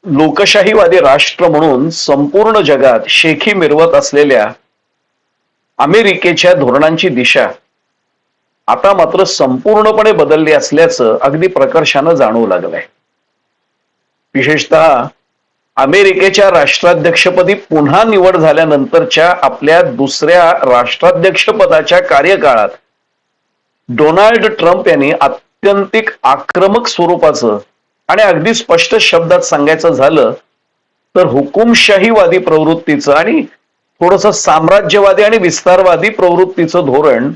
लोकशाहीवादी राष्ट्र म्हणून संपूर्ण जगात शेखी मिरवत असलेल्या अमेरिकेच्या धोरणांची दिशा आता मात्र संपूर्णपणे बदलली असल्याचं अगदी प्रकर्षानं जाणवू लागलंय. विशेषतः अमेरिकेच्या राष्ट्राध्यक्षपदी पुन्हा निवड झाल्यानंतरच्या आपल्या दुसऱ्या राष्ट्राध्यक्षपदाच्या कार्यकाळात डोनाल्ड ट्रम्प यांनी आत्यंतिक आक्रमक स्वरूपाचं आणि अगदी स्पष्ट शब्दात सांगायचं झालं तर हुकुमशाहीवादी प्रवृत्तीचं आणि थोडस साम्राज्यवादी आणि विस्तारवादी प्रवृत्तीचं धोरण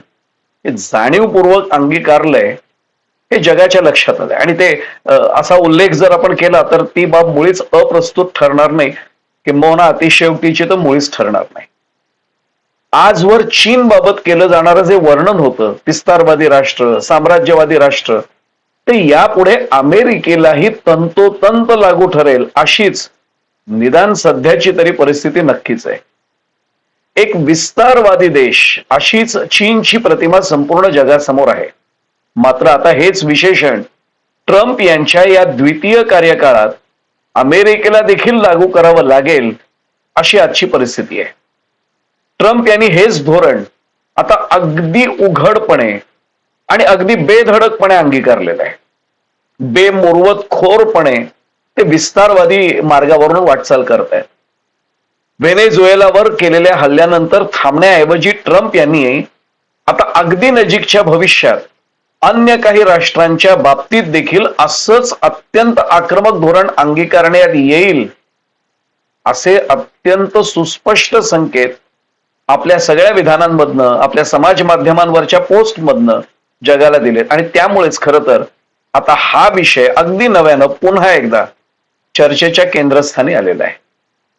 हे जाणीवपूर्वक अंगीकारलंय हे जगाच्या लक्षात आलंय. आणि ते असा उल्लेख जर आपण केला तर ती बाब मुळीच अप्रस्तुत ठरणार नाही, किंबहुना अतिशयोक्तीची तर मुळीच ठरणार नाही. आजवर चीन बाबत केलं जाणारं जे वर्णन होतं विस्तारवादी राष्ट्र, साम्राज्यवादी राष्ट्र, ते यापुढे अमेरिकेलाही तंतोतंत लागू ठरेल अशीच निदान सध्याची तरी परिस्थिती नक्कीच आहे. एक विस्तारवादी देश अशीच चीनची प्रतिमा संपूर्ण जगासमोर आहे. मात्र आता हेच विशेषण ट्रम्प यांच्या या द्वितीय कार्यकाळात अमेरिकेला देखील लागू करावं लागेल अशी आजची परिस्थिती आहे. ट्रम्प यांनी हेच धोरण आता अगदी उघडपणे आणि अगदी बेधडकपणे अंगीकारलेलं आहे. बेमुरवतखोरपणे ते विस्तारवादी मार्गावरून वाटचाल करत आहेत. व्हेनेझुएलावर केलेल्या हल्ल्यानंतर थांबण्याऐवजी ट्रम्प यांनी आता अगदी नजीकच्या भविष्यात अन्य काही राष्ट्रांच्या बाबतीत देखील असंच अत्यंत आक्रमक धोरण अंगीकारण्यात येईल असे अत्यंत सुस्पष्ट संकेत आपल्या सगळ्या विधानांमधनं, आपल्या समाज माध्यमांवरच्या पोस्टमधनं जगाला दिलेत. आणि त्यामुळेच खरं तर आता हा विषय अगदी नव्यानं पुन्हा एकदा चर्चेच्या केंद्रस्थानी आलेला आहे.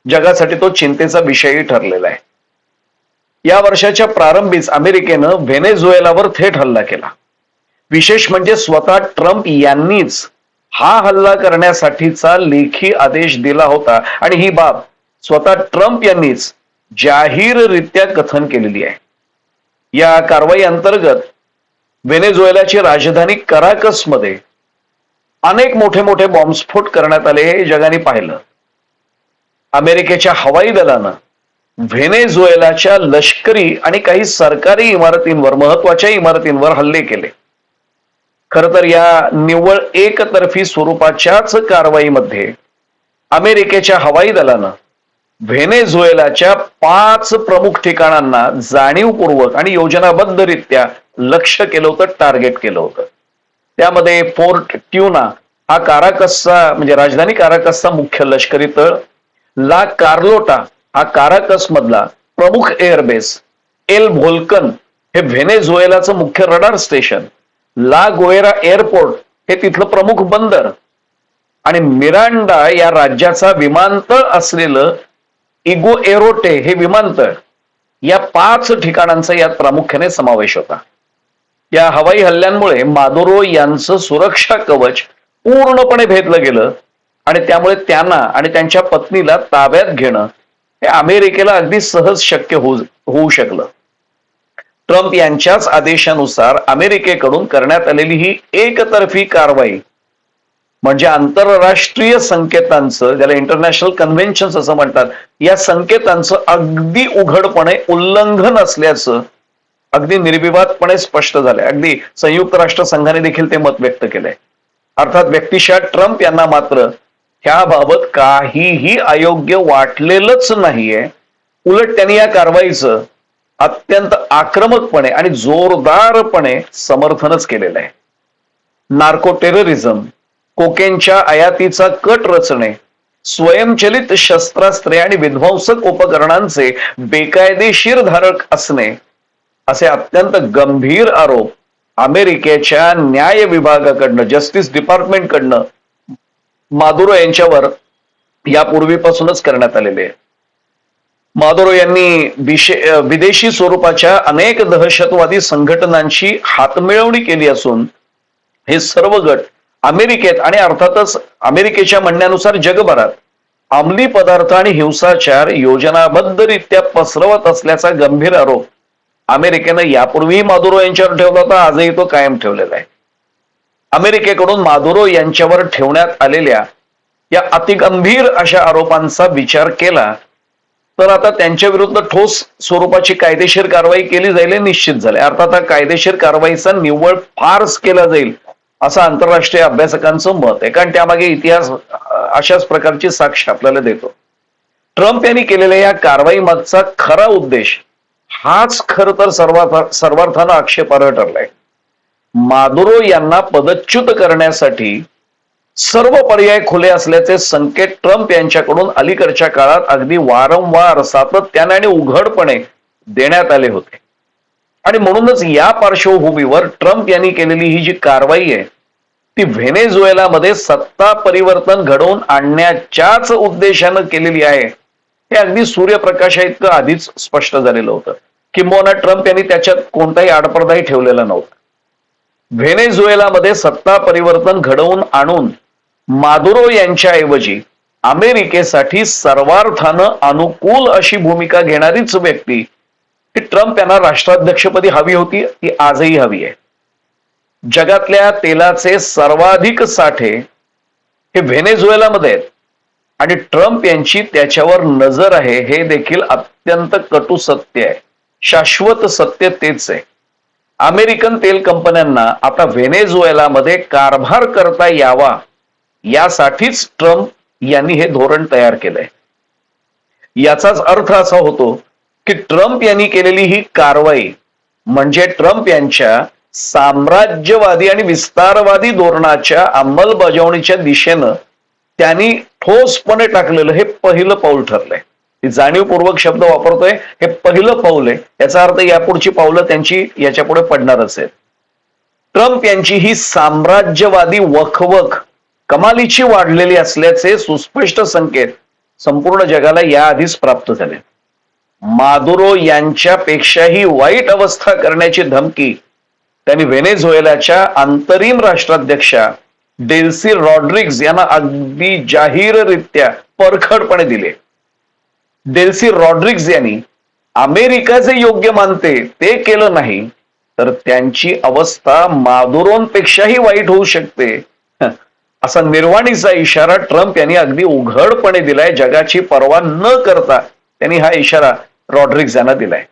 जगासाठी तो चिंतेचा विषयही ठरलेला आहे. या वर्षाच्या प्रारंभीच अमेरिकेनं व्हेनेझुएलावर थेट हल्ला केला. विशेष म्हणजे स्वतः ट्रम्प यांनीच हा हल्ला करण्यासाठीचा लेखी आदेश दिला होता आणि ही बाब स्वतः ट्रम्प यांनीच जाहीररित्या कथन केलेली आहे. या कारवाई अंतर्गत व्हेनेझुएलाची राजधानी कराकस मध्ये अनेक मोठे मोठे बॉम्बस्फोट करण्यात आले हे जगाने पाहिलं. अमेरिकेच्या हवाई दलानं व्हेनेझुएलाच्या लष्करी आणि काही सरकारी इमारतींवर, महत्वाच्या इमारतींवर हल्ले केले. खर तर या निव्वळ एकतर्फी स्वरूपाच्याच कारवाईमध्ये अमेरिकेच्या हवाई दलानं व्हेनेझुएलाच्या 5 प्रमुख ठिकाणांना जाणीवपूर्वक आणि योजनाबद्धरित्या लक्ष्य केलं होतं, टार्गेट केलं होतं. त्यामध्ये फोर्ट ट्यूना हा काराकसचा म्हणजे राजधानी काराकसचा मुख्य लष्करी तळ, ला कार्लोटा हा काराकस मधला प्रमुख एअरबेस, एल व्होल्कन हे व्हेनेझुएलाचं मुख्य रडार स्टेशन, ला गोएरा एअरपोर्ट हे तिथलं प्रमुख बंदर आणि मिरांडा या राज्याचा विमानतळ असलेलं इगोएरोटे हे विमानतळ, या 5 ठिकाणांचा यात प्रामुख्याने समावेश होता. या हवाई हल्ल्यांमुळे मादुरो यांचं सुरक्षा कवच पूर्णपणे भेदलं गेलं आणि त्यामुळे त्यांना आणि त्यांच्या पत्नीला ताब्यात घेणं हे अमेरिकेला अगदी सहज शक्य होऊ शकलं. ट्रम्प यांच्याच आदेशानुसार अमेरिकेकडून करण्यात आलेली ही एकतर्फी कारवाई म्हणजे आंतरराष्ट्रीय संकेतांचं, ज्याला इंटरनॅशनल कन्व्हेन्शन असं म्हणतात, या संकेतांचं अगदी उघडपणे उल्लंघन असल्याचं अगदी निर्विवादपणे स्पष्ट झालंय. अगदी संयुक्त राष्ट्र संघाने देखील ते मत व्यक्त केलंय. अर्थात व्यक्तिशः ट्रम्प यांना मात्र ह्याबाबत काहीही अयोग्य वाटलेलंच नाहीये. उलट त्यांनी या कारवाईचं अत्यंत आक्रमकपणे आणि जोरदारपणे समर्थनच केलेलं आहे. नार्को टेररिझम, कोकेनच्या आयातीचा कट रचणे, स्वयंचलित शस्त्रास्त्रे आणि विध्वंसक उपकरणांचे बेकायदेशीर धारक असणे असे अत्यंत गंभीर आरोप अमेरिकेच्या न्याय विभागाकडनं, जस्टिस डिपार्टमेंटकडनं मादुरो यांच्यावर यापूर्वीपासूनच करण्यात आलेले आहे. मादुरो यांनी विदेशी स्वरूपाच्या अनेक दहशतवादी संघटनांची हातमिळवणी केली असून हे सर्व गट अमेरिकेत आणि अर्थातच अमेरिकेच्या म्हणण्यानुसार जगभरात अंमली पदार्थ आणि हिंसाचार योजनाबद्धरित्या पसरवत असल्याचा गंभीर आरोप अमेरिकेनं यापूर्वीही मादुरो यांच्यावर ठेवला होता, आजही तो कायम ठेवलेला आहे. अमेरिकेकडून मादुरो यांच्यावर ठेवण्यात आलेल्या या अतिगंभीर अशा आरोपांचा विचार केला तर आता त्यांच्या विरुद्ध ठोस स्वरूपाची कायदेशीर कारवाई केली जाईल हे निश्चित झाले. अर्थात हा कायदेशीर कारवाईचा निव्वळ फार्स केला जाईल असं आंतरराष्ट्रीय अभ्यासकांचं मत आहे, कारण त्यामागे इतिहास अशाच प्रकारची साक्ष आपल्याला देतो. ट्रम्प यांनी केलेल्या या कारवाई मागचा खरा उद्देश हाच खर तर सर्वार्थानं आक्षेपार्ह ठरलाय. मादुरो यांना पदच्युत करण्यासाठी सर्व पर्याय खुले असल्याचे संकेत ट्रम्प यांच्याकडून अलीकडच्या काळात अगदी वारंवार सातत्याने आणि उघडपणे देण्यात आले होते. आणि म्हणूनच या पार्श्वभूमीवर ट्रम्प यांनी केलेली ही जी कारवाई आहे ती व्हेनेझुएलामध्ये सत्ता परिवर्तन घडवून आणण्याच्याच उद्देशानं केलेली आहे हे अगदी सूर्यप्रकाशा इतकं आधीच स्पष्ट झालेलं होतं. किंबहुना ट्रम्प यांनी त्याच्यात कोणताही आडपडदाही ठेवलेला नव्हता. व्हेनेझुएलामध्ये सत्ता परिवर्तन घडवून आणून मादुरो यांच्याऐवजी अमेरिकेसाठी सर्वार्थानं अनुकूल अशी भूमिका घेणारीच व्यक्ती की ट्रम्प यांना राष्ट्राध्यक्षपदी हवी होती ती आजही हवी आहे. जगातल्या तेलाचे सर्वाधिक साठे हे व्हेनेझुएलामध्ये आहेत आणि ट्रम्प यांची त्याच्यावर नजर आहे हे देखील अत्यंत कटू सत्य आहे. शाश्वत सत्य तेच आहे. अमेरिकन तेल कंपन्यांना आता व्हेनेझुएलामध्ये कारभार करता यावा यासाठीच ट्रम्प यांनी हे धोरण तयार केलंय. याचाच अर्थ असा होतो की ट्रम्प यांनी केलेली ही कारवाई म्हणजे ट्रम्प यांच्या साम्राज्यवादी आणि विस्तारवादी धोरणाच्या अंमलबजावणीच्या दिशेनं त्यांनी ठोसपणे टाकलेलं हे पहिलं पाऊल ठरलंय. जाणीवपूर्वक शब्द वापरतोय, हे पहिलं पाऊल आहे. याचा अर्थ यापुढची पावलं त्यांची याच्यापुढे पडणारच आहेत. ट्रम्प यांची ही साम्राज्यवादी वखवख कमालीची वाढलेली असल्याचे सुस्पष्ट संकेत संपूर्ण जगाला याआधीच प्राप्त झाले. मादुरो यांच्यापेक्षाही वाईट अवस्था करण्याची धमकी त्यांनी व्हेनेझुएलाच्या अंतरिम राष्ट्राध्यक्षा डेल्सी रॉड्रिग्ज यांना अगदी जाहीररित्या परखडपणे दिले. डेल्सी रॉड्रिग्ज यांनी अमेरिका जे योग्य मानते ते केलं नाही तर त्यांची अवस्था मादुरोंपेक्षाही वाईट होऊ शकते असा निर्वाणीचा इशारा ट्रम्प यांनी अगदी उघडपणे दिलाय. जगाची पर्वा न करता त्यांनी हा इशारा रॉड्रिग्ज यांना दिलाय.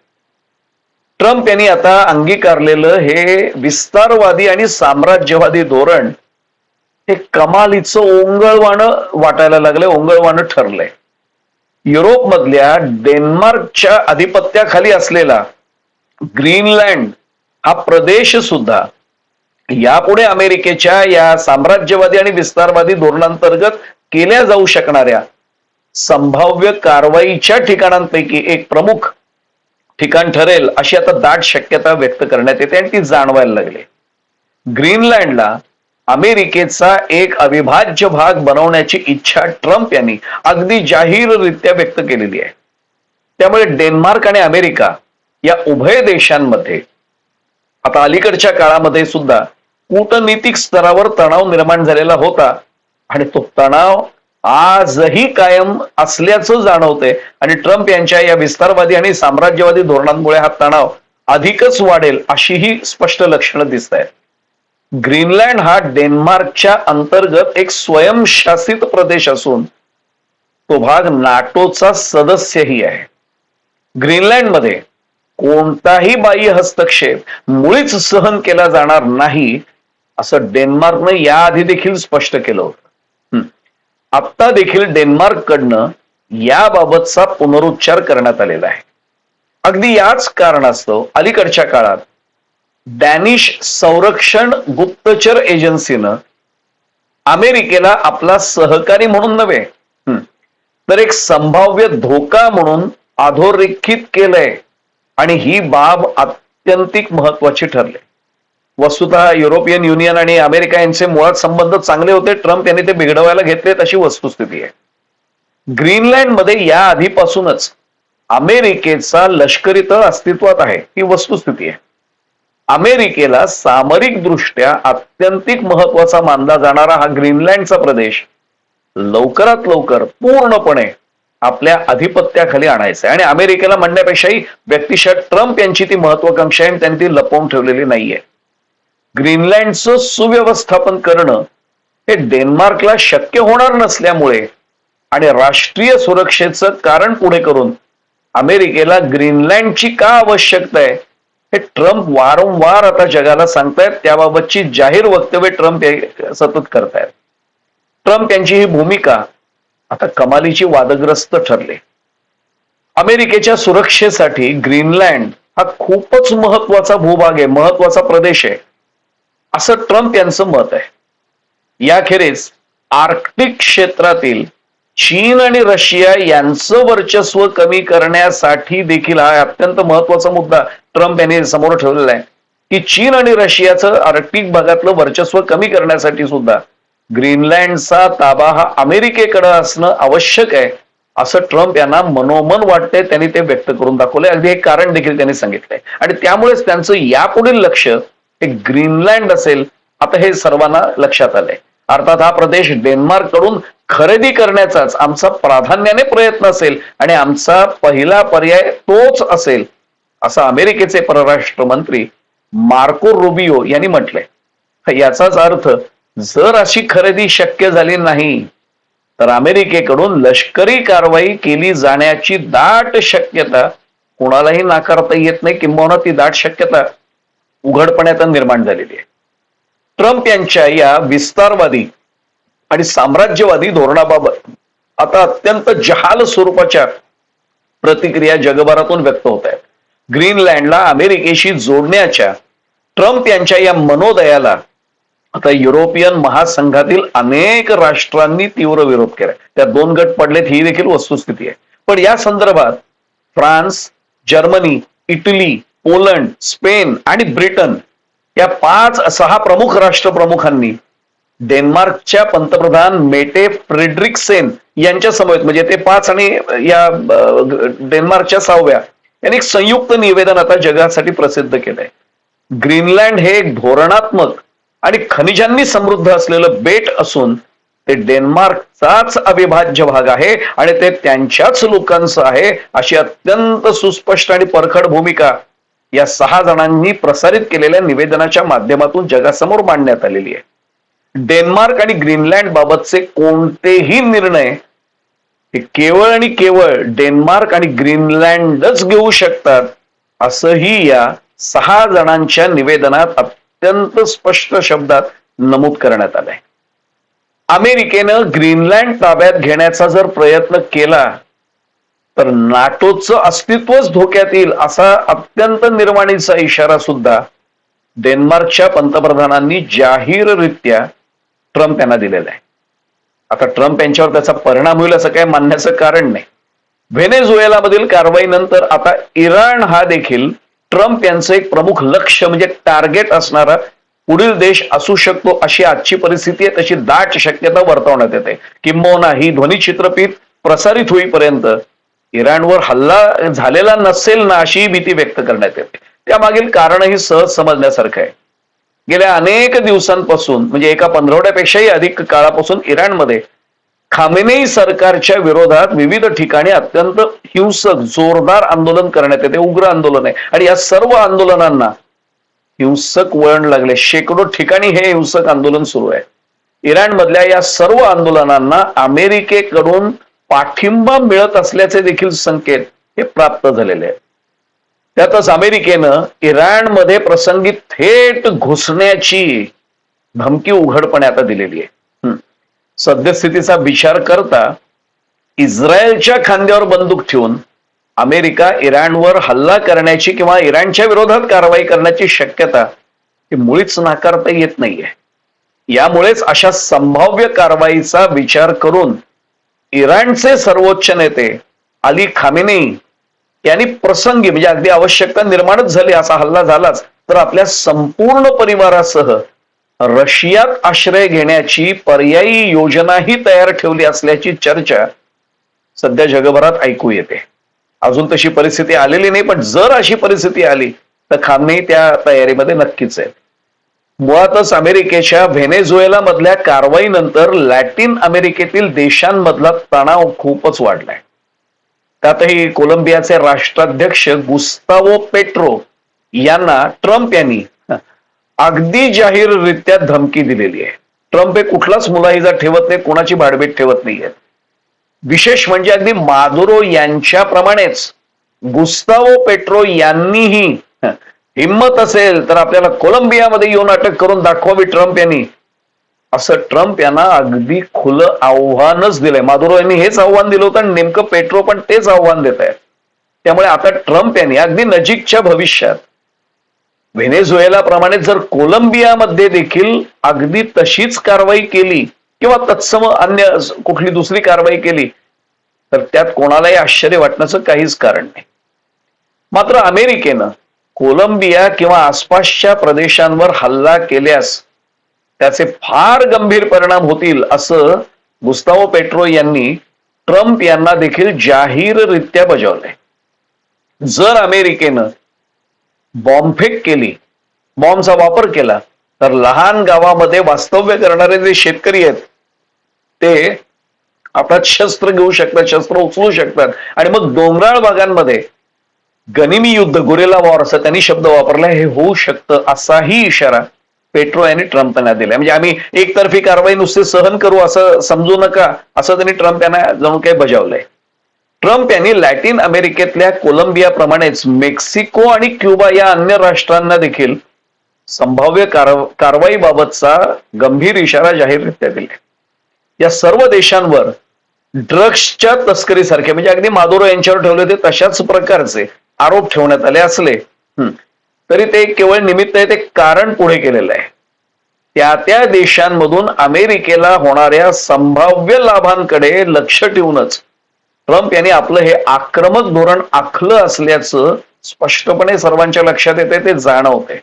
ट्रम्प यांनी आता अंगीकारलेलं हे विस्तारवादी आणि साम्राज्यवादी धोरण हे कमालीचं ओंगळवाणं वाटायला लागलंय, ओंगळवाणं ठरलंय. युरोपमधल्या डेन्मार्कच्या आधिपत्याखाली असलेला ग्रीनलँड हा प्रदेश सुद्धा यापुढे अमेरिकेच्या या साम्राज्यवादी आणि विस्तारवादी धोरणांतर्गत केल्या जाऊ शकणाऱ्या संभाव्य कारवाईच्या ठिकाणांपैकी एक प्रमुख ठिकाण ठरेल अशी आता दाट शक्यता व्यक्त करण्यात येते आणि ती जाणवायला लागली. ग्रीनलँडला अमेरिकेचा एक अविभाज्य भाग बनवण्याची इच्छा ट्रम्प यांनी अगदी जाहीररित्या व्यक्त केलेली आहे. त्यामुळे डेन्मार्क आणि अमेरिका या उभय देशांमध्ये आता अलीकडच्या काळामध्ये सुद्धा कूटनीतिक स्तरावर तणाव निर्माण झालेला होता आणि तो तणाव आजही कायम असल्याचं जाणवते आणि ट्रम्प यांच्या या विस्तारवादी आणि साम्राज्यवादी धोरणांमुळे हा तणाव अधिकच वाढेल अशीही स्पष्ट लक्षणं दिसत आहेत. ग्रीनलँड हा डेन्मार्कच्या अंतर्गत एक स्वयंशासित प्रदेश असून तो भाग नाटोचा सदस्यही आहे. ग्रीनलँडमध्ये कोणताही बाह्य हस्तक्षेप मुळीच सहन केला जाणार नाही असं डेन्मार्कनं याआधी देखील स्पष्ट केलं होतं. आता देखील डेन्मार्ककडनं याबाबतचा पुनरुच्चार करण्यात आलेला आहे. अगदी याच कारणास्तव अलीकडच्या काळात डॅनिश संरक्षण गुप्तचर एजन्सीनं अमेरिकेला आपला सहकारी म्हणून नव्हे तर एक संभाव्य धोका म्हणून अधोरेखित केलंय आणि ही बाब अत्यंतिक महत्वाची ठरली. वस्तुतः युरोपियन युनियन आणि अमेरिका यांचे मुळात संबंध चांगले होते, ट्रम्प यांनी ते बिघडवायला घेतलेत अशी वस्तुस्थिती आहे. ग्रीनलँडमध्ये या आधीपासूनच अमेरिकेचा लष्करी तळ अस्तित्वात आहे ही वस्तुस्थिती आहे. अमेरिकेला सामरिक दृष्ट्या अत्यंतिक महत्वाचा मानला जाणारा हा ग्रीनलँडचा प्रदेश लवकरात लवकर पूर्णपणे आपल्या आधिपत्याखाली आणायचं आणि अमेरिकेला म्हणण्यापेक्षाही व्यक्तिशः ट्रम्प यांची ती महत्वाकांक्षा आहे आणि त्यांनी ती लपवून ठेवलेली नाहीये. ग्रीनलँडचं सुव्यवस्थापन करणं हे डेन्मार्कला शक्य होणार नसल्यामुळे आणि राष्ट्रीय सुरक्षेचं कारण पुढे करून अमेरिकेला ग्रीनलँडची का आवश्यकता आहे हे ट्रम्प वारंवार आता जगाला सांगतायत. त्याबाबतची जाहीर वक्तव्य ट्रम्प सतत करतायत. ट्रम्प यांची ही भूमिका आता कमालीची वादग्रस्त ठरली. अमेरिकेच्या सुरक्षेसाठी ग्रीनलँड हा खूपच महत्वाचा भूभाग आहे, महत्वाचा प्रदेश आहे, असं ट्रम्प यांचं मत आहे. याखेरीज आर्क्टिक क्षेत्रातील चीन आणि रशिया यांचं वर्चस्व कमी करण्यासाठी देखील हा अत्यंत महत्वाचा मुद्दा ट्रम्प यांनी समोर ठेवलेला आहे की चीन आणि रशियाचं आर्क्टिक भागातलं वर्चस्व कमी करण्यासाठी सुद्धा ग्रीनलँडचा ताबा हा अमेरिकेकडे असणं आवश्यक आहे असं ट्रम्प यांना मनोमन वाटतंय. त्यांनी ते व्यक्त करून दाखवलंय. अगदी एक कारण देखील त्यांनी सांगितलंय आणि त्यामुळेच त्यांचं यापुढील लक्ष हे ग्रीनलँड असेल आता हे सर्वांना लक्षात आलंय. अर्थात हा प्रदेश डेन्मार्क कडून खरेदी करण्याचाच आमचा प्राधान्याने प्रयत्न असेल आणि आमचा पहिला पर्याय तोच असेल असं अमेरिकेचे परराष्ट्र मंत्री मार्को रुबियो यांनी म्हटलंय. याचाच अर्थ जर अशी खरेदी शक्य झाली नाही तर अमेरिकेकडून लष्करी कारवाई केली जाण्याची दाट शक्यता कोणालाही नाकारता येत नाही, किंबहुना ती दाट शक्यता उघडपणे आता निर्माण झालेली आहे. ट्रम्प यांच्या या विस्तारवादी आणि साम्राज्यवादी धोरणाबाबत आता अत्यंत जहाल स्वरूपाच्या प्रतिक्रिया जगभरातून व्यक्त होत आहेत. ग्रीनलँडला अमेरिकेशी जोडण्याच्या ट्रम्प यांच्या या मनोदयाला आता युरोपियन महासंघातील अनेक राष्ट्रांनी तीव्र विरोध केलाय. त्या 2 गट पडलेत ही देखील वस्तुस्थिती आहे. पण या संदर्भात France, Germany, Italy, Poland, Spain आणि ब्रिटन या 5-6 प्रमुख राष्ट्रप्रमुखांनी डेन्मार्कच्या पंतप्रधान मेटे फ्रेडरिक्सेन यांच्या समवेत म्हणजे ते 5 आणि या डेन्मार्कच्या 6व्या यांनी एक संयुक्त निवेदन आता जगासाठी प्रसिद्ध केलंय. ग्रीनलँड हे एक धोरणात्मक आणि खनिजांनी समृद्ध असलेलं बेट असून ते डेन्मार्कचाच अविभाज्य भाग आहे आणि ते त्यांच्याच लोकांचं आहे अशी अत्यंत सुस्पष्ट आणि परखड भूमिका या 6 जणांनी प्रसारित केलेल्या निवेदनाच्या माध्यमातून जगासमोर मांडण्यात आलेली आहे. डेन्मार्क आणि ग्रीनलँड बाबतचे कोणतेही निर्णय हे केवळ आणि केवळ डेन्मार्क आणि ग्रीनलँडच घेऊ शकतात असंही या 6 जणांच्या निवेदनात अत्यंत स्पष्ट शब्दात नमूद करण्यात आलंय. अमेरिकेनं ग्रीनलँड ताब्यात घेण्याचा जर प्रयत्न केला तर नाटोचं अस्तित्वच धोक्यात येईल असा अत्यंत निर्वाणीचा इशारा सुद्धा डेन्मार्कच्या पंतप्रधानांनी जाहीररित्या ट्रम्प यांना दिलेला आहे. आता ट्रम्प यांच्यावर त्याचा परिणाम होईल असं काही मानण्याचं कारण नाही. व्हेनेझुएलामधील कारवाईनंतर आता इराण हा देखील ट्रम्प यांचं एक प्रमुख लक्ष म्हणजे टार्गेट असणारा पुढील देश असू शकतो अशी आजची परिस्थिती आहे. तशी दाट शक्यता वर्तवण्यात येते. किंबहुना ही ध्वनिचित्रफीत प्रसारित होईपर्यंत इराणवर हल्ला झालेला नसेल ना अशी भीती व्यक्त करण्यात येते. त्यामागील कारणही सहज समजण्यासारखं आहे. गेल्या अनेक दिवसांपासून म्हणजे एका 15 आठवड्यापेक्षाही अधिक काळापासून इराणमध्ये खामेनेई सरकारच्या विरोधात विविध ठिकाणी अत्यंत हिंसक जोरदार आंदोलन करण्यात येते. उग्र आंदोलन आहे आणि या सर्व आंदोलनांना हिंसक वळण लागले. शेकडो ठिकाणी हे हिंसक आंदोलन सुरू आहे. इराणमधल्या या सर्व आंदोलनांना अमेरिकेकडून पाठिंबा मिळत असल्याचे देखील संकेत हे प्राप्त झालेले आहेत. त्यातच अमेरिकेनं इराणमध्ये प्रसंगी थेट घुसण्याची धमकी उघडपणे आता दिलेली आहे. सद्यस्थितीचा विचार करता इस्रायलच्या खांद्यावर बंदूक ठेवून अमेरिका इराणवर हल्ला करण्याची किंवा इराणच्या विरोधात कारवाई करण्याची शक्यता ही मुळीच नाकारता येत नाहीये. यामुळेच अशा संभाव्य कारवाईचा विचार करून इराणचे सर्वोच्च नेते अली खामेनेई यांनी प्रसंगी म्हणजे अगदी आवश्यकता निर्माणच झाली असा हल्ला झालाच तर आपल्या संपूर्ण परिवारासह रशियात आश्रय घेण्याची पर्यायी योजनाही तयार ठेवली असल्याची चर्चा सध्या जगभरात ऐकू येते. अजून तशी परिस्थिती आलेली नाही, पण जर अशी परिस्थिती आली तर खामेनेई त्या तयारीमध्ये नक्कीच आहे. मुळातच अमेरिकेच्या व्हेनेझुएला मधल्या कारवाईनंतर लॅटिन अमेरिकेतील देशांमधला तणाव खूपच वाढलाय. त्यातही कोलंबियाचे राष्ट्राध्यक्ष गुस्तावो पेट्रो यांना ट्रम्प यांनी अगदी जाहीररित्या धमकी दिलेली आहे. ट्रम्प हे कुठलाच मुलाहिजा ठेवत नाहीत, कोणाची भाडबीड ठेवत नाहीये. विशेष म्हणजे अगदी मादुरो यांच्याप्रमाणेच गुस्तावो पेट्रो यांनीही हिम्मत असेल तर आपल्याला कोलंबियामध्ये येऊन अटक करून दाखवावी ट्रम्प यांनी, असं ट्रम्प यांना अगदी खुलं आव्हानच दिलंय. मादुरो यांनी हेच आव्हान दिलं होतं आणि नेमकं पेट्रो पण तेच आव्हान देत आहे. त्यामुळे आता ट्रम्प यांनी अगदी नजीकच्या भविष्यात व्हेनेझुएला प्रमाणे जर कोलंबियामध्ये देखील अगदी तशीच कारवाई केली किंवा तत्सम अन्य कुठली दुसरी कारवाई केली तर त्यात कोणालाही आश्चर्य वाटण्याचं काहीच कारण नाही. मात्र अमेरिकेनं कोलंबिया किंवा आसपासच्या प्रदेशांवर हल्ला केल्यास त्याचे फार गंभीर परिणाम होतील असं गुस्तावो पेट्रो यांनी ट्रम्प यांना देखील जाहीररित्या बजावलंय. जर अमेरिकेनं बॉम्बफेक केली, बॉम्बचा वापर केला तर लहान गावामध्ये वास्तव्य करणारे जे शेतकरी आहेत ते आपल्यात शस्त्र घेऊ शकतात, शस्त्र उचलू शकतात आणि मग डोंगराळ भागांमध्ये गनिमी युद्ध, गुरेला वॉर असं त्यांनी शब्द वापरला, हे होऊ शकतं असाही इशारा पेट्रो यांनी ट्रम्प यांना दिलाय. म्हणजे आम्ही एकतर्फी कारवाई नुसते सहन करू असं समजू नका, असं त्यांनी ट्रम्प यांना जणू काही बजावलंय. ट्रम्प यांनी लॅटिन अमेरिकेतल्या कोलंबिया प्रमाणेच मेक्सिको आणि क्युबा या अन्य राष्ट्रांना देखील संभाव्य कारवाईबाबतचा गंभीर इशारा जाहीररित्या दिला. या सर्व देशांवर ड्रग्सच्या तस्करीसारखे म्हणजे अगदी मादुरो यांच्यावर ठेवले होते तशाच प्रकारचे आरोप ठेवण्यात आले असले तरी ते केवळ निमित्त आहे, ते कारण पुढे केलेलं आहे. त्या देशांमधून अमेरिकेला होणाऱ्या संभाव्य लाभांकडे लक्ष ठेवूनच ट्रम्प यांनी आपलं हे आक्रमक धोरण आखलं असल्याचं स्पष्टपणे सर्वांच्या लक्षात येते, ते जाणवते.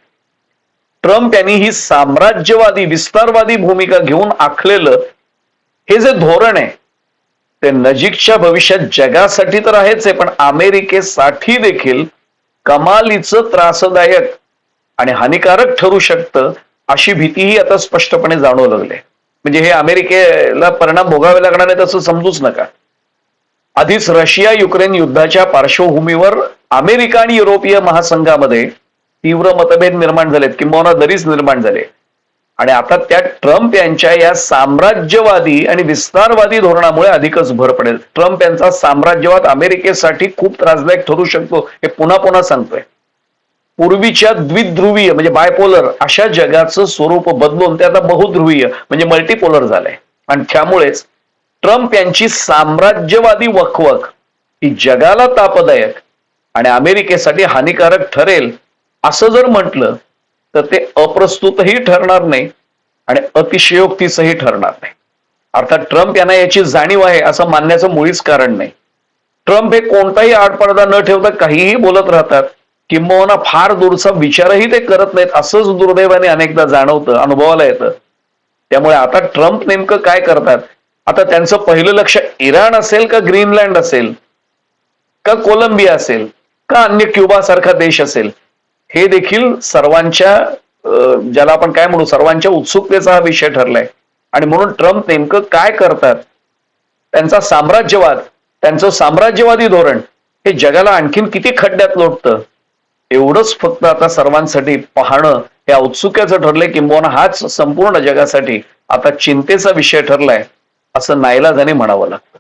ट्रम्प यांनी ही साम्राज्यवादी विस्तारवादी भूमिका घेऊन आखलेलं हे जे धोरण आहे ते नजीकच्या भविष्यात जगासाठी तर आहेच आहे, पण अमेरिकेसाठी देखील कमालीचं त्रासदायक आणि हानिकारक ठरू शकतं अशी भीतीही आता स्पष्टपणे जाणवू लागली. म्हणजे हे अमेरिकेला परिणाम भोगावे लागणार नाही असं समजूच नका. आधीच रशिया युक्रेन युद्धाच्या पार्श्वभूमीवर अमेरिका आणि युरोपीय महासंघामध्ये तीव्र मतभेद निर्माण झालेत, किंबहुना दरीच निर्माण झाले. आणि आता त्या ट्रम्प यांच्या या साम्राज्यवादी आणि विस्तारवादी धोरणामुळे अधिकच भर पडेल. ट्रम्प यांचा साम्राज्यवाद अमेरिकेसाठी खूप त्रासदायक ठरू शकतो, हे पुन्हा पुन्हा सांगतोय. पूर्वीच्या द्विध्रुवीय म्हणजे बायपोलर अशा जगाचं स्वरूप बदलून ते आता बहुध्रुवीय म्हणजे मल्टीपोलर झालंय. आणि त्यामुळेच ट्रम्प यांची साम्राज्यवादी वकवक ही जगाला तापदायक आणि अमेरिकेसाठी हानिकारक ठरेल असं जर म्हटलं तर ते अप्रस्तुतही ठरणार नाही आणि अतिशयोक्तीचंही ठरणार नाही. अर्थात ट्रम्प यांना याची जाणीव आहे असं मानण्याचं मुळीच कारण नाही. ट्रम्प हे कोणताही आडपडदा न ठेवता काहीही बोलत राहतात, किंबहुना फार दूरचा विचारही ते करत नाहीत असंच दुर्दैवाने अनेकदा जाणवतं, अनुभवाला येतं. त्यामुळे आता ट्रम्प नेमकं काय करतात, आता त्यांचं पहिलं लक्ष इराण असेल का ग्रीनलँड असेल का कोलंबिया असेल का अन्य क्युबा सारखा देश असेल, हे देखील सर्वांच्या ज्याला आपण काय म्हणू सर्वांच्या उत्सुकतेचा हा विषय ठरलाय. आणि म्हणून ट्रम्प नेमकं काय करतात, त्यांचा साम्राज्यवाद, त्यांचं साम्राज्यवादी धोरण हे जगाला आणखीन किती खड्ड्यात लोटतं एवढंच फक्त आता सर्वांसाठी पाहणं हे औत्सुक्याचं ठरलंय, किंबहुना हाच संपूर्ण जगासाठी आता चिंतेचा विषय ठरलाय असं नाईलाजाने म्हणावं लागतं.